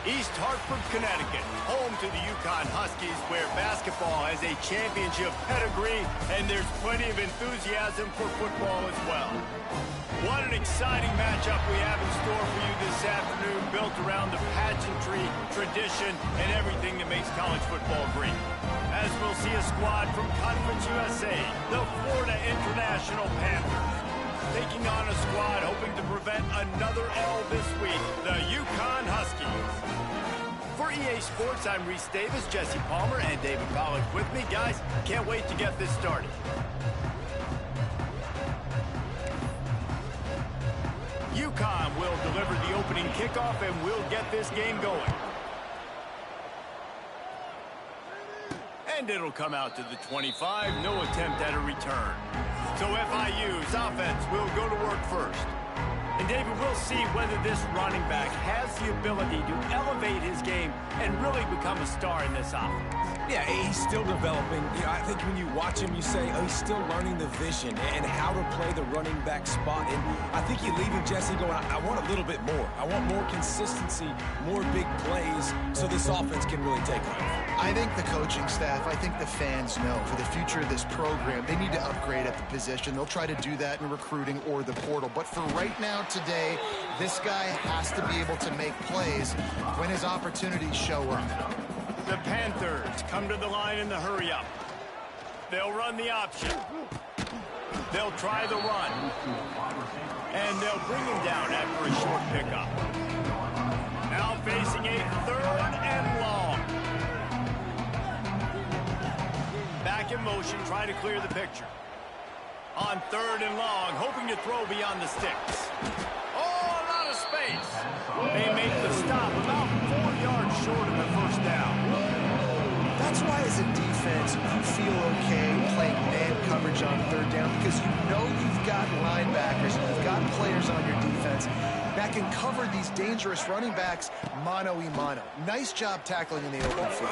East Hartford, Connecticut, home to the UConn Huskies, where basketball has a championship pedigree, and there's plenty of enthusiasm for football as well. What an exciting matchup we have in store for you this afternoon, built around the pageantry, tradition, and everything that makes college football great. As we'll see a squad from Conference USA, the Florida International Panthers, taking on a squad hoping to prevent another L this week, the UConn Huskies. For EA Sports, I'm Reese Davis, Jesse Palmer, and David Pollack with me. Guys, can't wait to get this started. UConn will deliver the opening kickoff, and we'll get this game going. And it'll come out to the 25, no attempt at a return. So FIU's offense will go to work first. And David, we'll see whether this running back has the ability to elevate his game and really become a star in this offense. Yeah, he's still developing. You know, I think when you watch him, you say, oh, he's still learning the vision and how to play the running back spot. And I think you leave him, Jesse, going, I want a little bit more. I want more consistency, more big plays, so this offense can really take off. I think the coaching staff, I think the fans know for the future of this program, they need to upgrade at the position. They'll try to do that in recruiting or the portal. But for right now, today, this guy has to be able to make plays when his opportunities show up. The Panthers come to the line in the hurry-up. They'll run the option. They'll try the run. And they'll bring him down after a short pickup. Now facing a 3rd and long. Back in motion, trying to clear the picture. On 3rd and long, hoping to throw beyond the sticks. Oh, a lot of space. They make the stop about 4 yards short of the first down. That's why as a defense, you feel okay playing man coverage on 3rd down because you know you've got linebackers and you've got players on your defense that can cover these dangerous running backs mano-a-mano. Nice job tackling in the open field.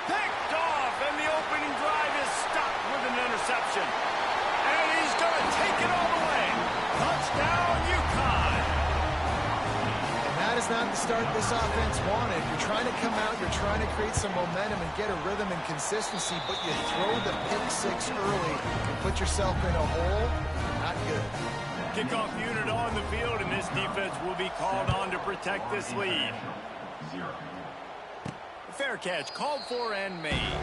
Picked off, and the opening drive is stopped with an interception. And he's going to take it all the way. Touchdown, UConn. That is not the start this offense wanted. You're trying to come out, you're trying to create some momentum and get a rhythm and consistency, but you throw the pick 6 early and put yourself in a hole. Not good. Kickoff unit on the field, and this defense will be called on to protect this lead. Fair catch called for and made.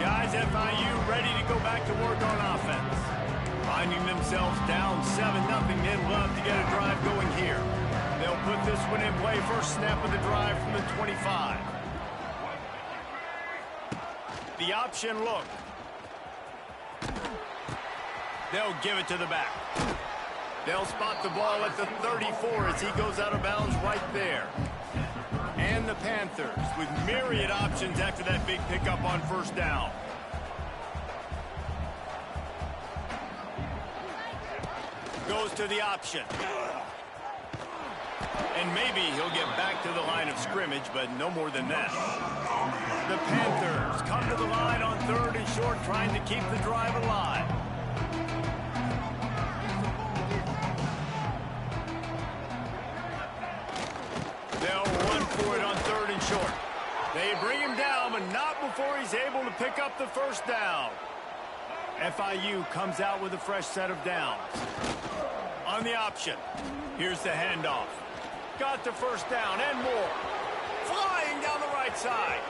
Guys, FIU ready to go back to work on offense. Finding themselves down 7-0, they'd love to get a drive going here. They'll put this one in play. First snap of the drive from the 25. The option look. They'll give it to the back. They'll spot the ball at the 34 as he goes out of bounds right there. And the Panthers with myriad options after that big pickup on first down. Goes to the option. And maybe he'll get back to the line of scrimmage, but no more than that. The Panthers come to the line on 3rd and short, trying to keep the drive alive. They'll run for it on 3rd and short. They bring him down, but not before he's able to pick up the first down. FIU comes out with a fresh set of downs. On the option, here's the handoff. Got the first down and more. Flying down the right side.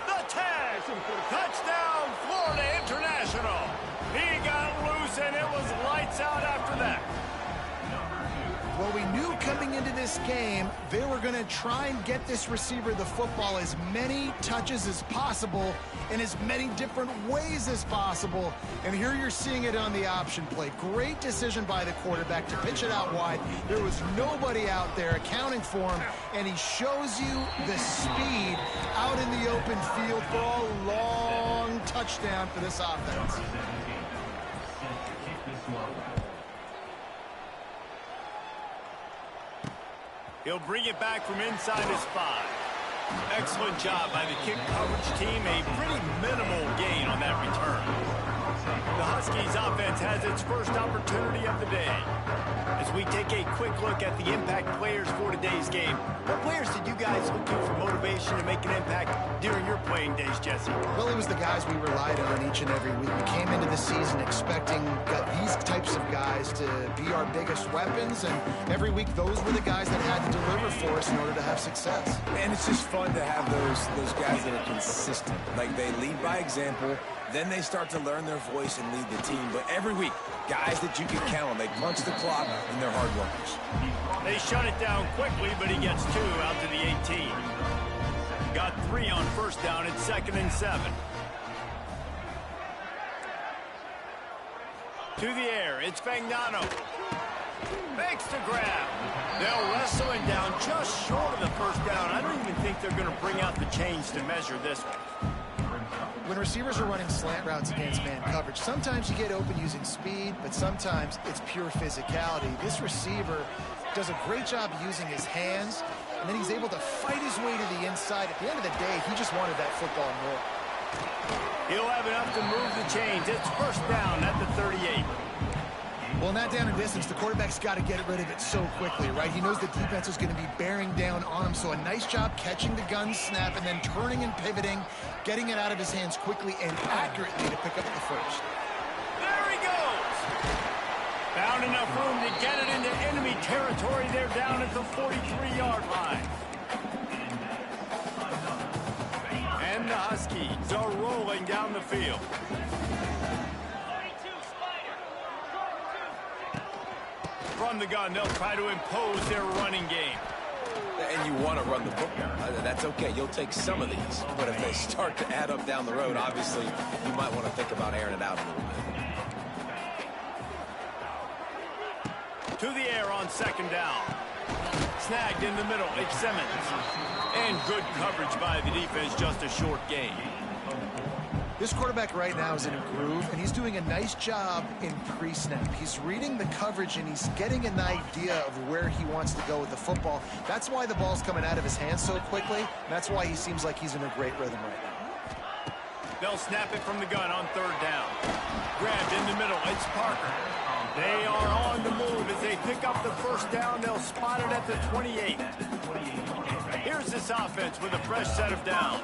The tag. Touchdown, Florida International. He got loose, and it was lights out after that. Well, we knew coming into this game, they were going to try and get this receiver the football as many touches as possible in as many different ways as possible. And here you're seeing it on the option play. Great decision by the quarterback to pitch it out wide. There was nobody out there accounting for him, and he shows you the speed out in the open field for a long touchdown for this offense. He'll bring it back from inside his 5. Excellent job by the kick coverage team. A pretty minimal gain on that return. The Huskies offense has its first opportunity of the day. As we take a quick look at the impact players for today's game, what players did you guys look to for motivation to make an impact during your playing days, Jesse? Well, it was the guys we relied on each and every week. We came into the season expecting these types of guys to be our biggest weapons, and every week those were the guys that had to deliver for us in order to have success. And it's just fun to have those guys that are consistent. Like, they lead by example, then they start to learn their voice and lead the team. But every week, guys that you can count on, they punch the clock, and they're hard workers. They shut it down quickly, but he gets 2 out to the 18. Got 3 on first down. It's 2nd and 7. To the air, it's Fagnano. Makes the grab. They'll wrestle him down just short of the first down. I don't even think they're going to bring out the chains to measure this one. When receivers are running slant routes against man coverage, sometimes you get open using speed, but sometimes it's pure physicality. This receiver does a great job using his hands, and then he's able to fight his way to the inside. At the end of the day, he just wanted that football more. He'll have enough to move the chains. It's first down at the 38. Well, in that down and distance, the quarterback's got to get rid of it so quickly, right? He knows the defense is going to be bearing down on him, so a nice job catching the gun snap and then turning and pivoting, getting it out of his hands quickly and accurately to pick up the first. There he goes! Found enough room to get it into enemy territory. They're down at the 43-yard line. And the Huskies are rolling down the field. From the gun, they'll try to impose their running game. And you want to run the football. That's okay. You'll take some of these. But if they start to add up down the road, obviously, you might want to think about airing it out a little bit. To the air on 2nd down. Snagged in the middle. It's Simmons. And good coverage by the defense. Just a short gain. This quarterback right now is in a groove, and he's doing a nice job in pre-snap. He's reading the coverage, and he's getting an idea of where he wants to go with the football. That's why the ball's coming out of his hands so quickly. That's why he seems like he's in a great rhythm right now. They'll snap it from the gun on 3rd down. Grabbed in the middle. It's Parker. They are on the move. As they pick up the first down, they'll spot it at the 28. Here's this offense with a fresh set of downs.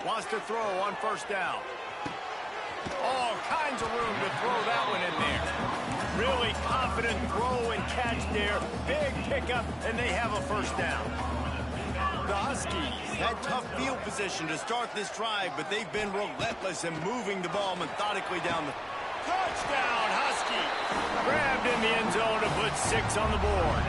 Wants to throw on 1st down. All kinds of room to throw that one in there. Really confident throw and catch there. Big pickup, and they have a 1st down. The Huskies had tough field position to start this drive, but they've been relentless in moving the ball methodically down the... Touchdown, Huskies! Grabbed in the end zone to put 6 on the board.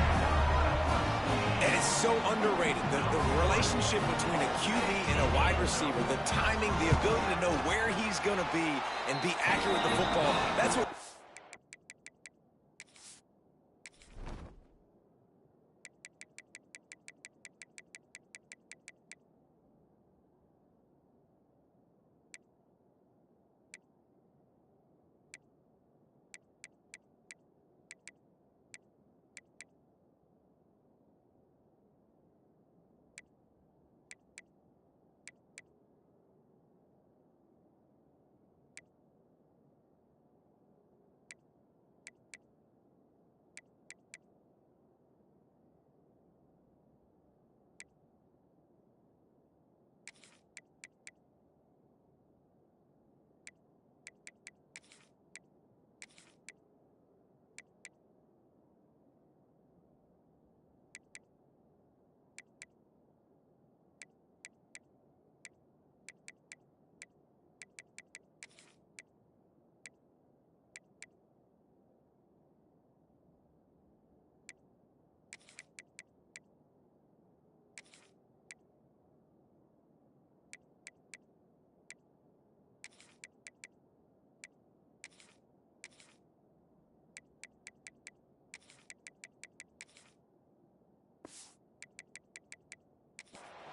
And it's so underrated, the relationship between a QB and a wide receiver, the timing, the ability to know where he's going to be and be accurate with the football. That's what...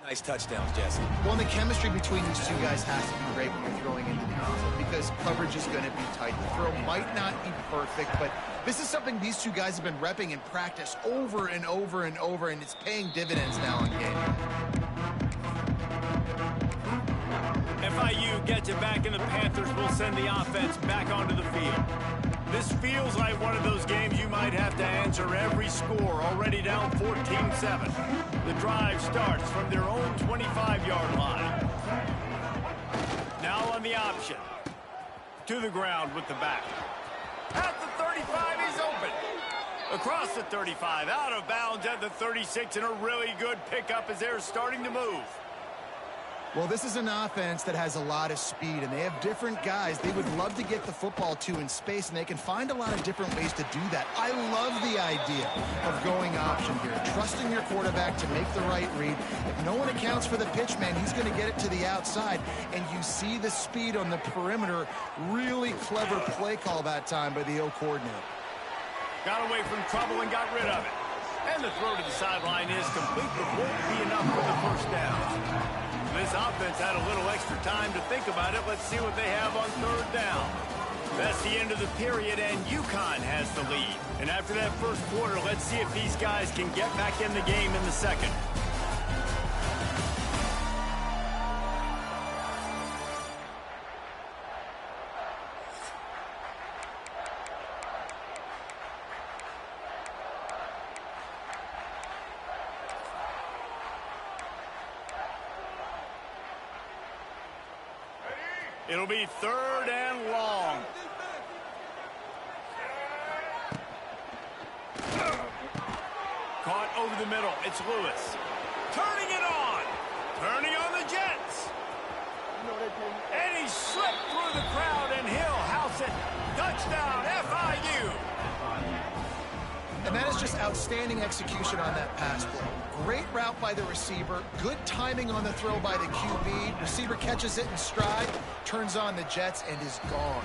Nice touchdowns, Jesse. Well, the chemistry between these two guys has to be great when you're throwing into the offense because coverage is going to be tight. The throw might not be perfect, but this is something these two guys have been repping in practice over and over and over, and it's paying dividends now in game. And gets it back, and the Panthers will send the offense back onto the field. This feels like one of those games you might have to answer every score, already down 14-7. The drive starts from their own 25-yard line. Now on the option. To the ground with the back. At the 35, he's open. Across the 35, out of bounds at the 36, and a really good pickup as they're starting to move. Well, this is an offense that has a lot of speed, and they have different guys they would love to get the football to in space, and they can find a lot of different ways to do that. I love the idea of going option here, trusting your quarterback to make the right read. If no one accounts for the pitch man, he's going to get it to the outside, and you see the speed on the perimeter. Really clever play call that time by the O coordinator. Got away from trouble and got rid of it. And the throw to the sideline is complete, but won't be enough for the first down. This offense had a little extra time to think about it. Let's see what they have on third down. That's the end of the period, and UConn has the lead. And after that first quarter, let's see if these guys can get back in the game in the second. It'll be third and long. Caught over the middle. It's Lewis. Turning it on. Turning on the Jets. And he slipped through the crowd, and he'll house it. Touchdown, FIU. And that is just outstanding execution on that pass play. Great route by the receiver. Good timing on the throw by the QB. Receiver catches it in stride, turns on the Jets, and is gone.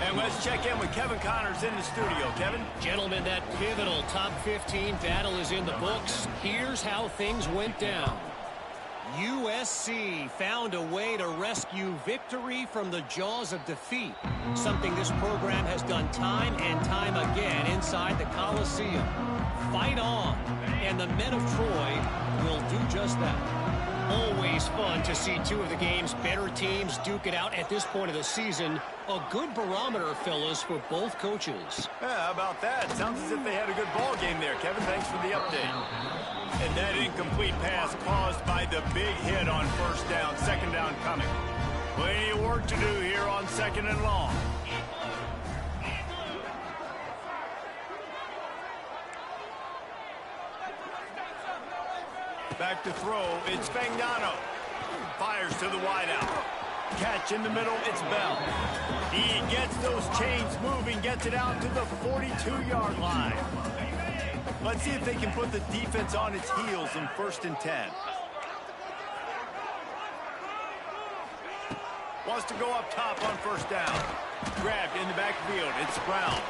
And let's check in with Kevin Connors in the studio. Kevin? Gentlemen, that pivotal top 15 battle is in the books. Here's how things went down. USC found a way to rescue victory from the jaws of defeat, something this program has done time and time again inside the Coliseum. Fight on, and the men of Troy will do just that. Always fun to see two of the game's better teams duke it out at this point of the season. A good barometer, fellas, for both coaches. Yeah, how about that? Sounds as if they had a good ball game there, Kevin. Thanks for the update. And that incomplete pass caused by the big hit on first down. Second down coming. Plenty of work to do here on second and long. Back to throw. It's Fagnano. Fires to the wideout. Catch in the middle. It's Bell. He gets those chains moving. Gets it out to the 42-yard line. Let's see if they can put the defense on its heels in 1st and 10. Wants to go up top on first down. Grabbed in the backfield. It's Brown.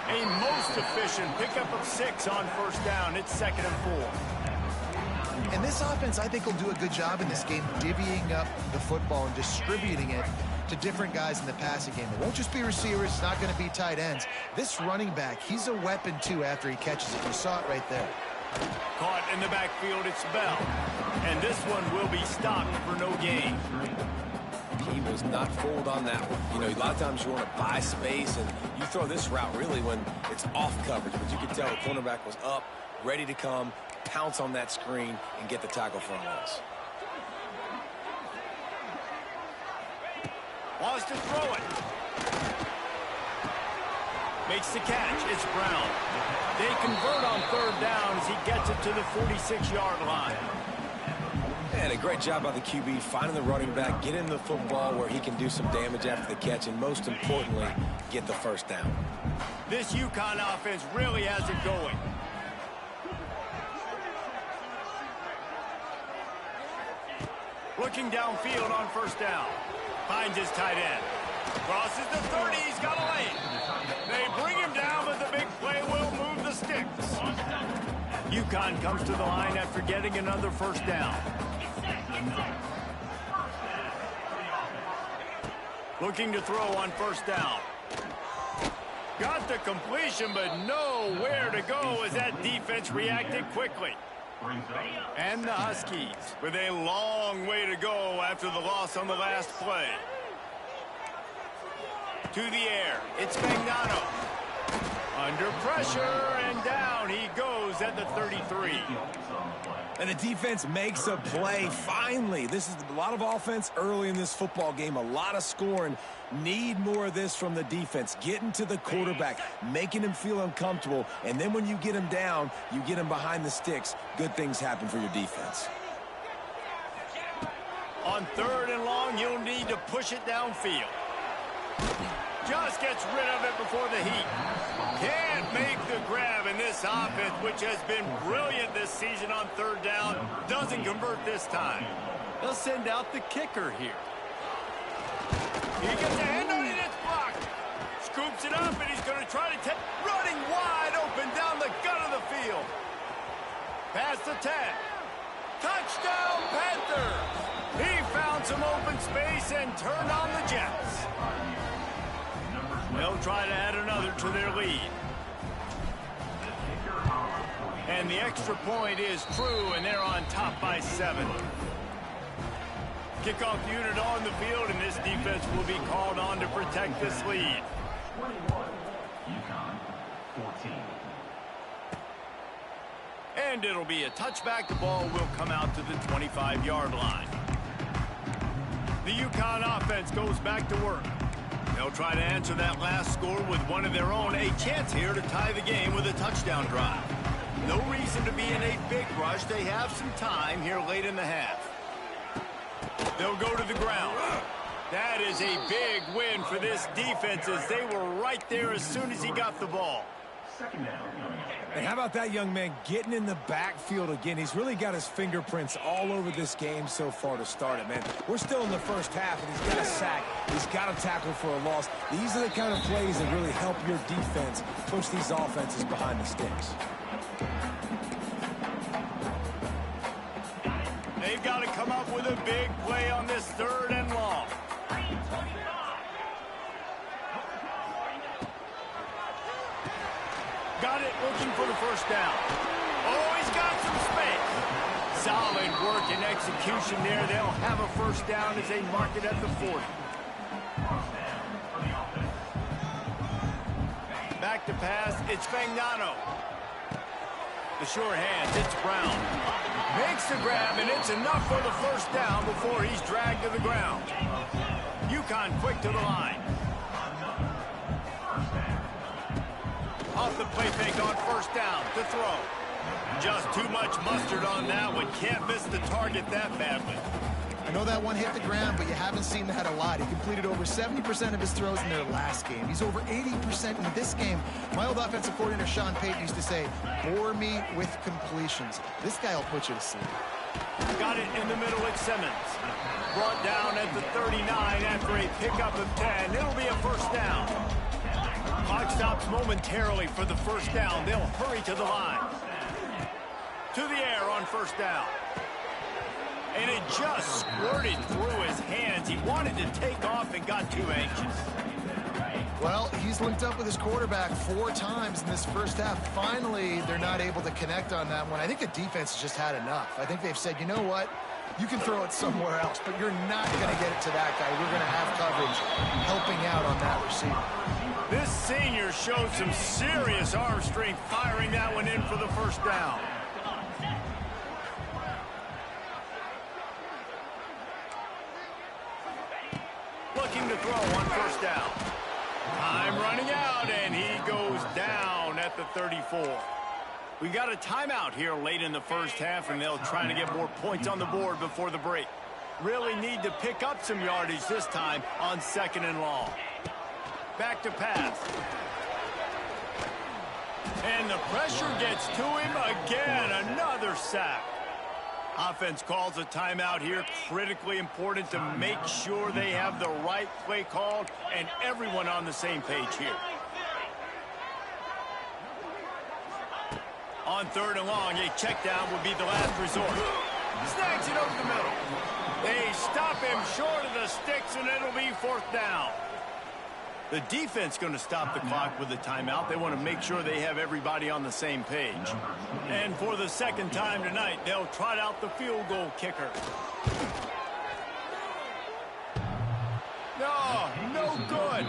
A most efficient pickup of 6 on first down. It's 2nd and 4. And this offense, I think, will do a good job in this game divvying up the football and distributing it to different guys in the passing game. It won't just be receivers. It's not going to be tight ends. This running back, he's a weapon, too, after he catches it. You saw it right there. Caught in the backfield, it's Bell. And this one will be stopped for no gain. He was not fooled on that one. You know, a lot of times you want to buy space, and you throw this route really when it's off coverage. But you can tell the cornerback was up, ready to come, pounce on that screen, and get the tackle for a loss. Wants to throw it. Makes the catch. It's Brown. They convert on third down as he gets it to the 46-yard line. And a great job by the QB finding the running back, getting the football where he can do some damage after the catch, and most importantly, get the first down. This UConn offense really has it going. Looking downfield on first down. Finds his tight end. Crosses the 30. He's got a lane. They bring him down, but the big play will move the sticks. UConn comes to the line after getting another first down. Looking to throw on first down. Got the completion, but nowhere to go as that defense reacted quickly. And the Huskies with a long way to go after the loss on the last play. To the air, it's Magnano. Under pressure, and down he goes at the 33. And the defense makes a play, finally. This is a lot of offense early in this football game, a lot of scoring. Need more of this from the defense. Getting to the quarterback, making him feel uncomfortable, and then when you get him down, you get him behind the sticks. Good things happen for your defense. On 3rd and long, you'll need to push it downfield. Just gets rid of it before the heat. Can't make the grab, in this offense, which has been brilliant this season on 3rd down, doesn't convert this time. They'll send out the kicker here. He gets a hand on it, it's blocked. Scoops it up, and he's going to try to take, running wide open down the gut of the field. Past the 10. Touchdown, Panthers! He found some open space and turned on the Jets. They'll try to add another to their lead. And the extra point is true, and they're on top by 7. Kickoff unit on the field, and this defense will be called on to protect this lead. 21, UConn, 14. And it'll be a touchback. The ball will come out to the 25-yard line. The UConn offense goes back to work. They'll try to answer that last score with one of their own. A chance here to tie the game with a touchdown drive. No reason to be in a big rush. They have some time here late in the half. They'll go to the ground. That is a big win for this defense, as they were right there as soon as he got the ball. And how about that young man getting in the backfield again? He's really got his fingerprints all over this game so far to start it, man. We're still in the first half, and he's got a sack. He's got a tackle for a loss. These are the kind of plays that really help your defense push these offenses behind the sticks. They've got to come up with a big play on this 3rd and long. Got it, looking for the first down. Oh, he's got some space. Solid work and execution there. They'll have a first down as they mark it at the 40. Back to pass, it's Magnano. The sure hands, it's Brown. Makes the grab, and it's enough for the first down before he's dragged to the ground. UConn quick to the line. Off the play fake on first down to throw. Just too much mustard on that one. Can't miss the target that badly. I know that one hit the ground, but you haven't seen that a lot. He completed over 70% of his throws in their last game. He's over 80% in this game. My old offensive coordinator, Sean Payton, used to say, bore me with completions. This guy will put you to sleep. Got it in the middle at Simmons. Brought down at the 39 after a pickup of 10. It'll be a first down. Clock stops momentarily for the first down. They'll hurry to the line. To the air on first down. And it just squirted through his hands. He wanted to take off and got too anxious. Well, he's linked up with his quarterback 4 times in this first half. Finally, they're not able to connect on that one. I think the defense has just had enough. I think they've said, you know what? You can throw it somewhere else, but you're not going to get it to that guy. We're going to have coverage helping out on that receiver. This senior showed some serious arm strength firing that one in for the first down. Looking to throw on first down. Time running out, and he goes down at the 34. We got a timeout here late in the first half, and they'll try to get more points on the board before the break. Really need to pick up some yardage this time on 2nd and long. Back to pass. And the pressure gets to him again. Another sack. Offense calls a timeout here. Critically important to make sure they have the right play called and everyone on the same page here. On 3rd and long, a check down would be the last resort. Snags it over the middle. They stop him short of the sticks, and it'll be 4th down. The defense going to stop the clock with a timeout. They want to make sure they have everybody on the same page. And for the second time tonight, they'll trot out the field goal kicker. No good.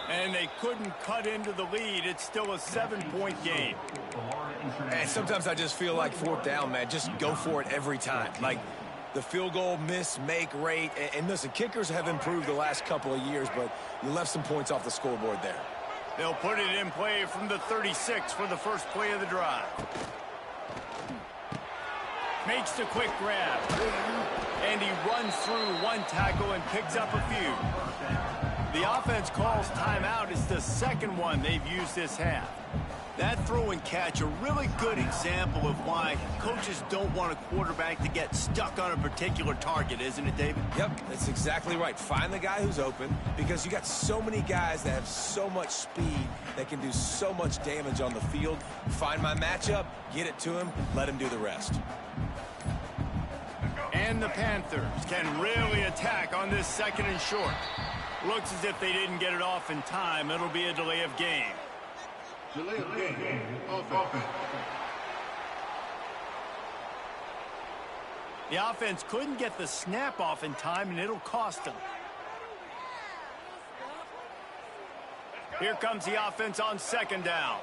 And they couldn't cut into the lead. It's still a 7-point game. And sometimes I just feel like fourth down, man, just go for it every time. Like the field goal miss-make rate. And listen, kickers have improved the last couple of years, but you left some points off the scoreboard there. They'll put it in play from the 36 for the first play of the drive. Makes the quick grab. And he runs through one tackle and picks up a few. The offense calls timeout. It's the second one they've used this half. That throw and catch, a really good example of why coaches don't want a quarterback to get stuck on a particular target, isn't it, David? Yep, that's exactly right. Find the guy who's open, because you got so many guys that have so much speed that can do so much damage on the field. Find my matchup, get it to him, let him do the rest. And the Panthers can really attack on this second and short. Looks as if they didn't get it off in time. It'll be a delay of game. Delay of game. Offense. The offense couldn't get the snap off in time, and it'll cost them. Here comes the offense on second down.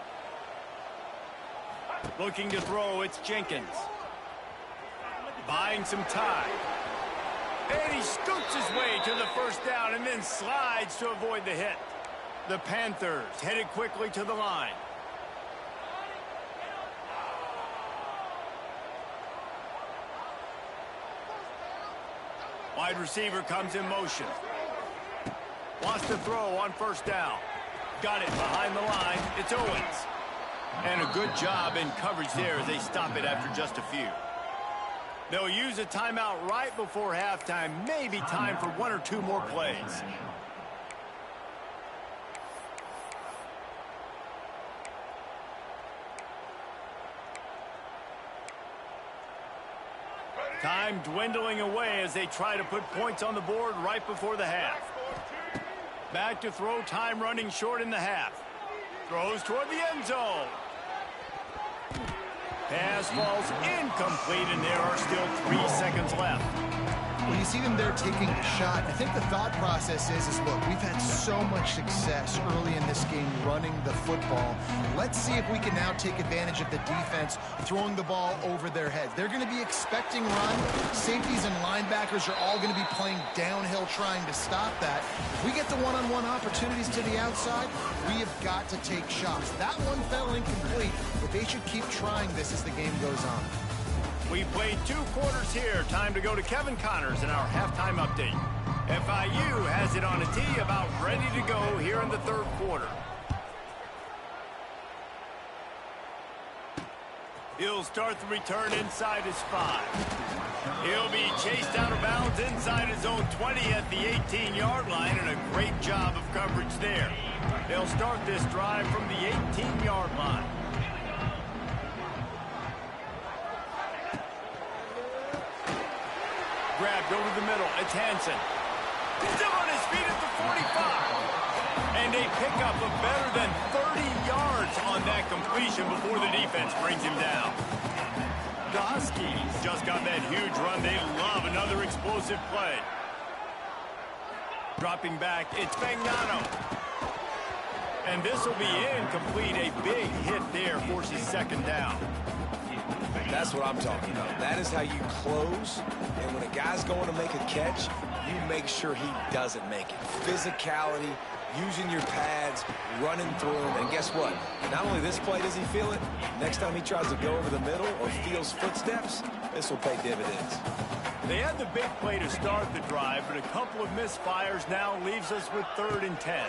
Looking to throw, it's Jenkins. Buying some time. And he scoots his way to the first down and then slides to avoid the hit. The Panthers headed quickly to the line. Wide receiver comes in motion. Wants to throw on first down. Got it behind the line. It's Owens. And a good job in coverage there as they stop it after just a few. They'll use a timeout right before halftime. Maybe time for one or two more plays. Time dwindling away as they try to put points on the board right before the half. Back to throw, time running short in the half. Throws toward the end zone. Pass falls incomplete, and there are still 3 seconds left. When you see them there taking a shot, I think the thought process is look, we've had so much success early in this game running the football. Let's see if we can now take advantage of the defense throwing the ball over their heads. They're going to be expecting run. Safeties and linebackers are all going to be playing downhill trying to stop that. If we get the one-on-one opportunities to the outside, we have got to take shots. That one fell incomplete, but they should keep trying this as the game goes on. We played 2 quarters here. Time to go to Kevin Connors in our halftime update. FIU has it on a tee, about ready to go here in the third quarter. He'll start the return inside his 5. He'll be chased out of bounds inside his own 20 at the 18-yard line, and a great job of coverage there. They'll start this drive from the 18-yard line. Grabbed over the middle. It's Hansen. Still on his feet at the 45. And they pick up a better than 30 yards on that completion before the defense brings him down. The Huskies just got that huge run. They love another explosive play. Dropping back, it's Fagnano. And this will be incomplete. A big hit there forces second down. That's what I'm talking about. That is how you close. And when a guy's going to make a catch, you make sure he doesn't make it. Physicality, using your pads, running through him. And guess what? Not only this play does he feel it, next time he tries to go over the middle or feels footsteps, this will pay dividends. They had the big play to start the drive, but a couple of misfires now leaves us with 3rd and 10.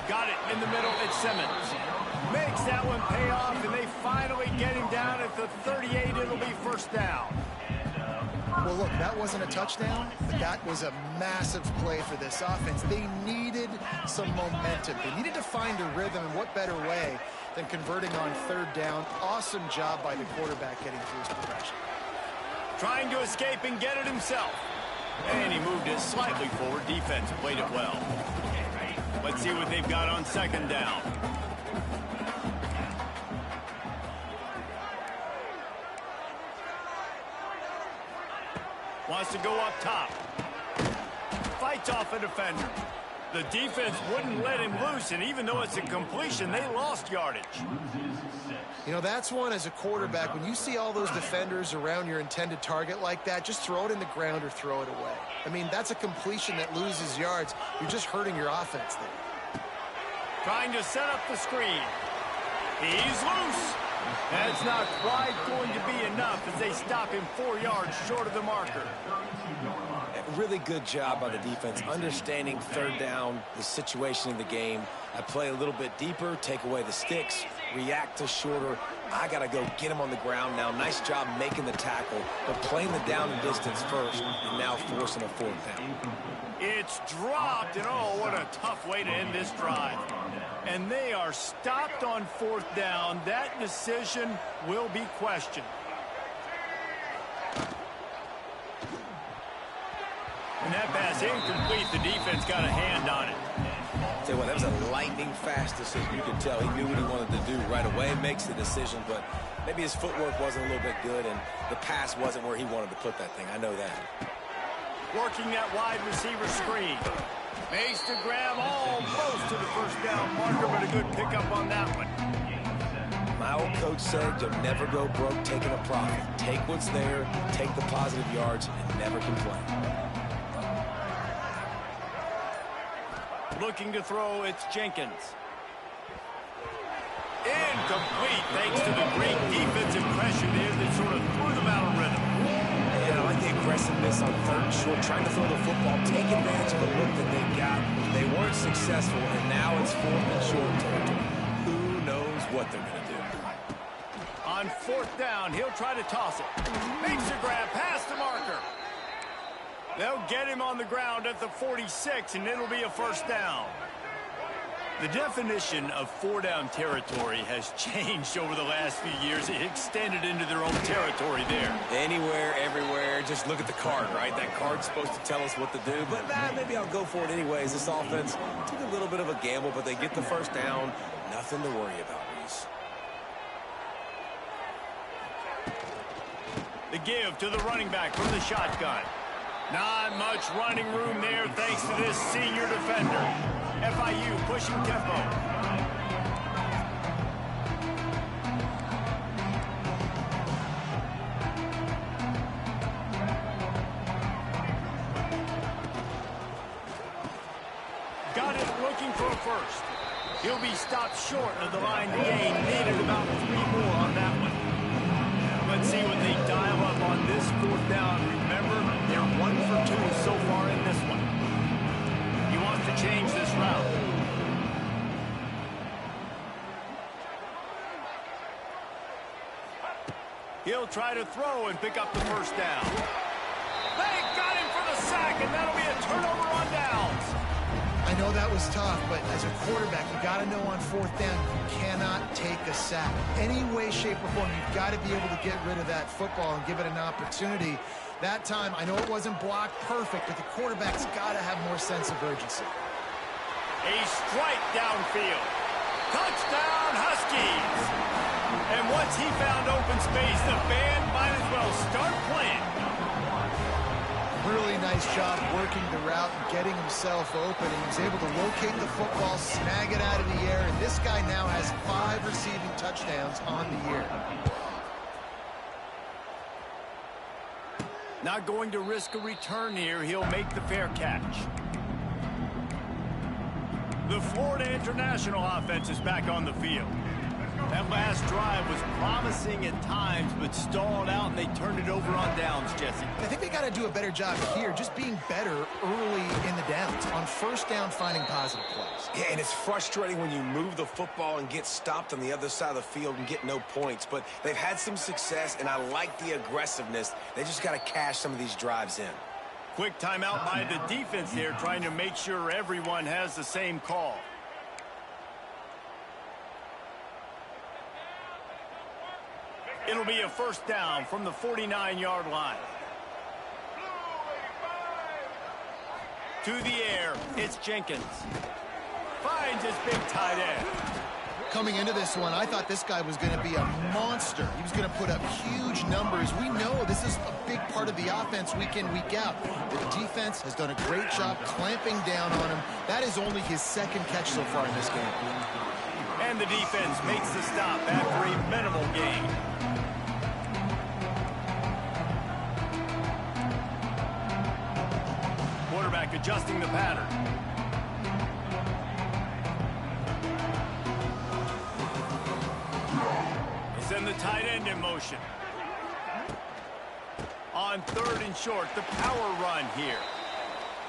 Got it in the middle. It's Simmons. Makes that one pay off, and they finally get him down at the 38. It'll be first down. Well, look, that wasn't a touchdown, but that was a massive play for this offense. They needed some momentum. They needed to find a rhythm, and what better way than converting on 3rd down. Awesome job by the quarterback getting through his progression. Trying to escape and get it himself. And he moved it slightly forward. Defense played it well. Let's see what they've got on second down. Wants to go up top. Fights off a defender. The defense wouldn't let him loose, and even though it's a completion, they lost yardage. You know, that's one as a quarterback. When you see all those defenders around your intended target like that, just throw it in the ground or throw it away. I mean, that's a completion that loses yards. You're just hurting your offense there. Trying to set up the screen. He's loose. That's not quite going to be enough as they stop him 4 yards short of the marker. Really good job by the defense, understanding third down, the situation in the game. I play a little bit deeper, take away the sticks, react to shorter. I got to go get him on the ground now. Nice job making the tackle, but playing the down and distance first and now forcing a fourth down. It's dropped, and oh, what a tough way to end this drive. And they are stopped on fourth down. That decision will be questioned. And that pass incomplete. The defense got a hand on it. Tell you what, that was a lightning fast decision. You could tell he knew what he wanted to do right away. Makes the decision, but maybe his footwork wasn't a little bit good, and the pass wasn't where he wanted to put that thing. I know that. Working that wide receiver screen. Makes the grab almost to the first down marker, but a good pickup on that one. My old coach said you'll never go broke taking a profit. Take what's there, take the positive yards, and never complain. Looking to throw, it's Jenkins. Incomplete, thanks to the great defensive pressure there that sort of threw them out of rhythm. And I like the aggressiveness on third and short, trying to throw the football, take advantage of the look that they got. They weren't successful, and now it's fourth and short territory. Who knows what they're going to do? On fourth down, he'll try to toss it. Makes a grab past the marker. They'll get him on the ground at the 46, and it'll be a first down. The definition of four-down territory has changed over the last few years. It extended into their own territory there. Anywhere, everywhere, just look at the card, right? That card's supposed to tell us what to do, but maybe I'll go for it anyways. This offense took a little bit of a gamble, but they get the first down. Nothing to worry about, Reese. The give to the running back from the shotgun. Not much running room there thanks to this senior defender. FIU pushing tempo. Got it looking for a first. He'll be stopped short of the line to gain. Needed about 3 more on that one. Let's see what they dial up on this fourth down. Remember, they're 1 for 2 so far in this one. He wants to change this route. He'll try to throw and pick up the first down. They got him for the sack, and that'll be a turnover on downs. I know that was tough, but as a quarterback, you got to know on fourth down, you cannot take a sack. Any way, shape, or form, you've got to be able to get rid of that football and give it an opportunity. That time, I know it wasn't blocked perfect, but the quarterback's got to have more sense of urgency. A strike downfield. Touchdown, Huskies! And once he found open space, the band might as well start playing. Really nice job working the route and getting himself open. And he was able to locate the football, snag it out of the air, and this guy now has 5 receiving touchdowns on the year. Not going to risk a return here. He'll make the fair catch. The Florida International offense is back on the field. That last drive was promising at times, but stalled out, and they turned it over on downs, Jesse. I think they got to do a better job here, just being better early in the downs. On first down, finding positive plays. Yeah, and it's frustrating when you move the football and get stopped on the other side of the field and get no points. But they've had some success, and I like the aggressiveness. They just got to cash some of these drives in. Quick timeout by the defense there, trying to make sure everyone has the same call. It'll be a first down from the 49-yard line. To the air, it's Jenkins. Finds his big tight end. Coming into this one, I thought this guy was going to be a monster. He was going to put up huge numbers. We know this is a big part of the offense week in, week out. The defense has done a great job clamping down on him. That is only his second catch so far in this game. And the defense makes the stop after a minimal gain. Quarterback adjusting the pattern. Send the tight end in motion. On 3rd and short, the power run here.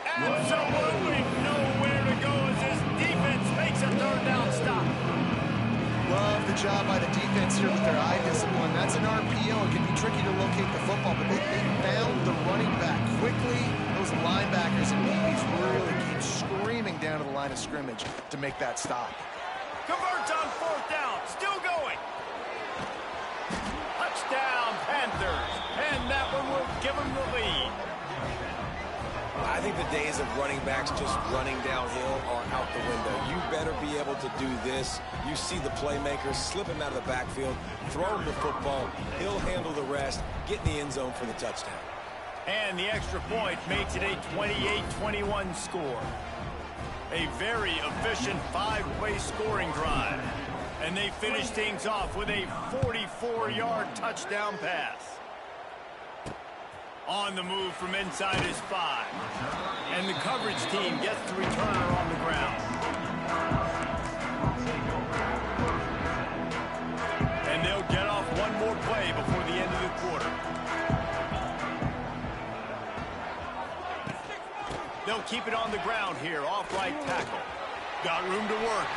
Absolutely nowhere to go as this defense makes a 3rd down stop. Love the job by the defense here with their eye discipline. That's an RPO. It can be tricky to locate the football, but they found the running back quickly. Those linebackers and DBs really keep screaming down to the line of scrimmage to make that stop. Converts on 4th down. Still going. Touchdown, Panthers. And that one will give them the lead. I think the days of running backs just running downhill are out the window. You better be able to do this. You see the playmakers, slip him out of the backfield, throw him the football. He'll handle the rest, get in the end zone for the touchdown. And the extra point makes it a 28-21 score. A very efficient 5-play scoring drive. And they finish things off with a 44-yard touchdown pass. On the move from inside his 5. And the coverage team gets the returner on the ground. And they'll get off one more play before the end of the quarter. They'll keep it on the ground here, off right tackle. Got room to work.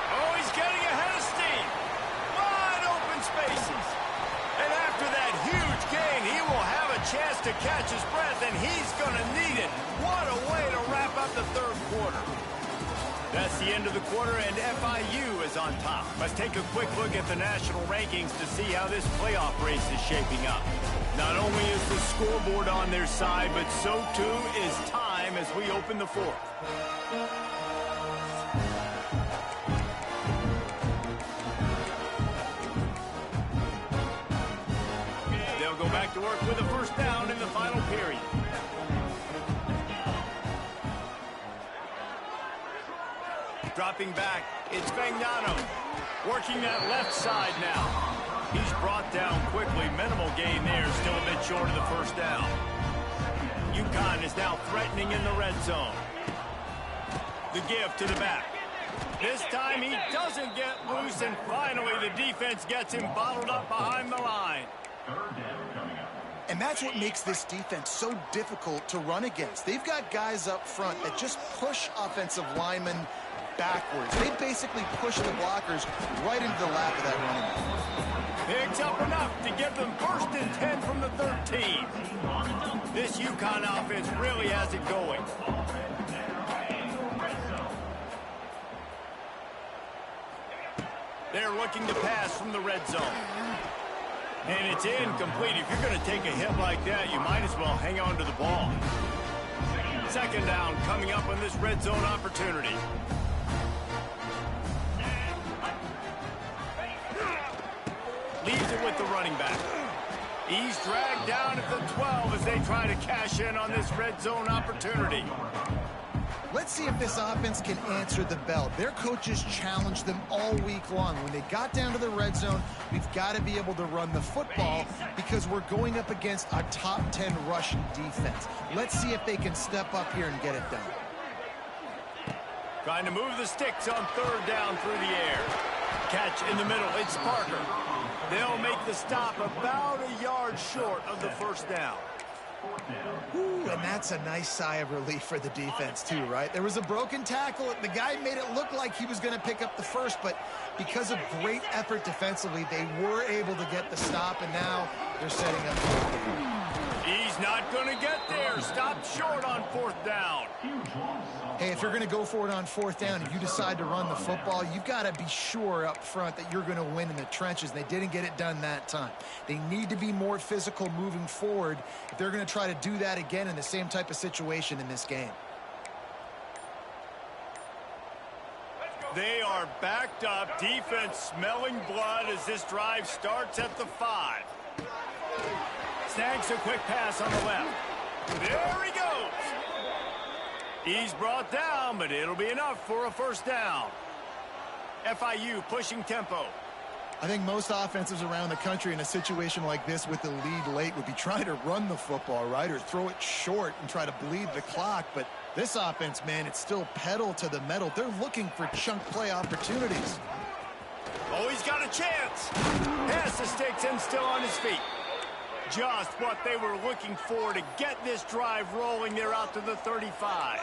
Oh, he's getting ahead of steam. Wide open spaces. And after that huge gain, he will have a chance to catch his breath, and he's going to need it. What a way to wrap up the 3rd quarter. That's the end of the quarter, and FIU is on top. Let's take a quick look at the national rankings to see how this playoff race is shaping up. Not only is the scoreboard on their side, but so too is time as we open the 4th. They'll go back to work with a 1st down in the final period. Dropping back, it's Fagnano. Working that left side now. He's brought down quickly. Minimal gain there, still a bit short of the 1st down. UConn is now threatening in the red zone. The give to the back. This time he doesn't get loose, and finally the defense gets him bottled up behind the line. And that's what makes this defense so difficult to run against. They've got guys up front that just push offensive linemen backwards. They basically push the blockers right into the lap of that running back. Picks up enough to give them 1st and 10 from the 13. This UConn offense really has it going. They're looking to pass from the red zone. And it's incomplete. If you're going to take a hit like that, you might as well hang on to the ball. 2nd down coming up on this red zone opportunity. Leaves it with the running back. He's dragged down at the 12 as they try to cash in on this red zone opportunity. Let's see if this offense can answer the bell. Their coaches challenged them all week long. When they got down to the red zone, we've got to be able to run the football because we're going up against a top 10 rushing defense. Let's see if they can step up here and get it done. Trying to move the sticks on 3rd down through the air. Catch in the middle. It's Parker. They'll make the stop about a yard short of the 1st down. Ooh, and that's a nice sigh of relief for the defense too, right? There was a broken tackle. The guy made it look like he was going to pick up the 1st, but because of great effort defensively, they were able to get the stop, and now they're setting up. He's not going to get there. Stopped short on 4th down. Hey, if you're going to go for it on 4th down and you decide to run the football, you've got to be sure up front that you're going to win in the trenches. They didn't get it done that time. They need to be more physical moving forward if they're going to try to do that again in the same type of situation in this game. They are backed up, defense smelling blood as this drive starts at the 5. Snags a quick pass on the left. There he goes. He's brought down, but it'll be enough for a first down. FIU pushing tempo. I think most offenses around the country in a situation like this with the lead late would be trying to run the football, right, or throw it short and try to bleed the clock. But this offense, man, it's still pedal to the metal. They're looking for chunk play opportunities. Oh, he's got a chance. Pass the sticks and still on his feet. Just what they were looking for to get this drive rolling. They're out to the 35.